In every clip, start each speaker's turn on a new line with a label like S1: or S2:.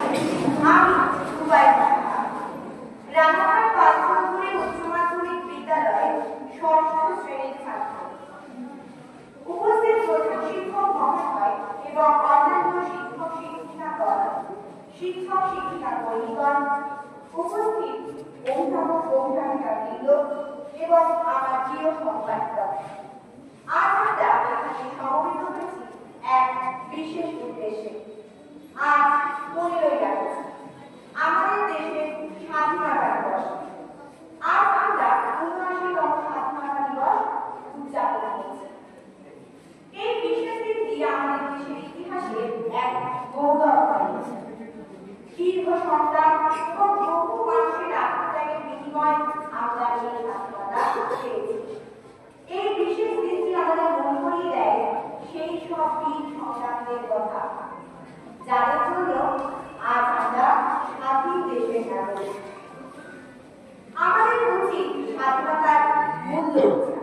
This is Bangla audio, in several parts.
S1: আমি সুবাইদা রানাঘাট পাঁচপুকুরে উচ্চ মাধ্যমিক বিদ্যালয়ে ষষ্ঠ শ্রেণীর ছাত্র। উপস্থিত প্রধান শিক্ষক মহাশয় এবং অন্যান্য শিক্ষক শিক্ষিকাগণ, শিক্ষক শিক্ষিকাগণ, উপস্থিত অভিভাবক অভিভাবিকাবৃন্দ এবং আমার প্রিয় সংবাদদাতা, আজ আমরা এখানে সমবেত হয়েছি এক বিশেষ উদ্দেশ্যে। আজ 15ই আগস্ট, আমাদের দেশের স্বাধীনতা দিবস। আজ আমরা ৭৯তম স্বাধীনতা দিবস উদযাপন করছি। এই বিশেষ দিনটি আমাদের দেশের ইতিহাসে এক গৌরব হয়েছে। দীর্ঘ সংগ্রাম এবং বহু মানুষের আত্মত্যাগের বিনিময়ে আমরা এই স্বাধীনতা পেয়েছি। এই বিশেষ দিনটি আমাদের মনে করিয়ে দেয় সেই সব বীর সংগ্রামীদের কথা, যাদের জন্য আজ আমরা স্বাধীন দেশের নাগরিক। আমাদের উচিত স্বাধীনতার মূল্য বোঝা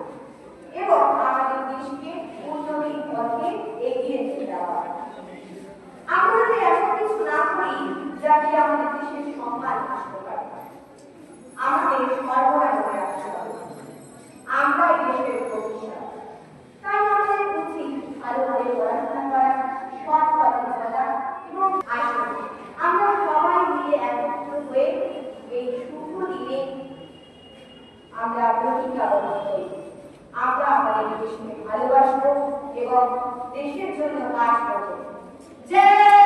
S1: এবং আমাদের দেশকে উন্নতির পথে এগিয়ে নিয়ে যাওয়া। আমরা যদি এমন কিছু না করি যাতে আমাদের দেশের সম্মান নষ্ট করে, আমাদের সর্বদা মনে রাখতে হবে আমরা এই দেশের ভবিষ্যৎ। তাই আমাদের উচিত ভালোভাবে পড়াশোনা করা, সৎ পথে চলা এবং আসুন আমরা সবাই মিলে একত্র হয়ে এই শুভ দিনে আমরা প্রতিজ্ঞাবদ্ধ হই। আমরা আমাদের দেশকে ভালোবাসবো এবং দেশের জন্য কাজ করব। জয়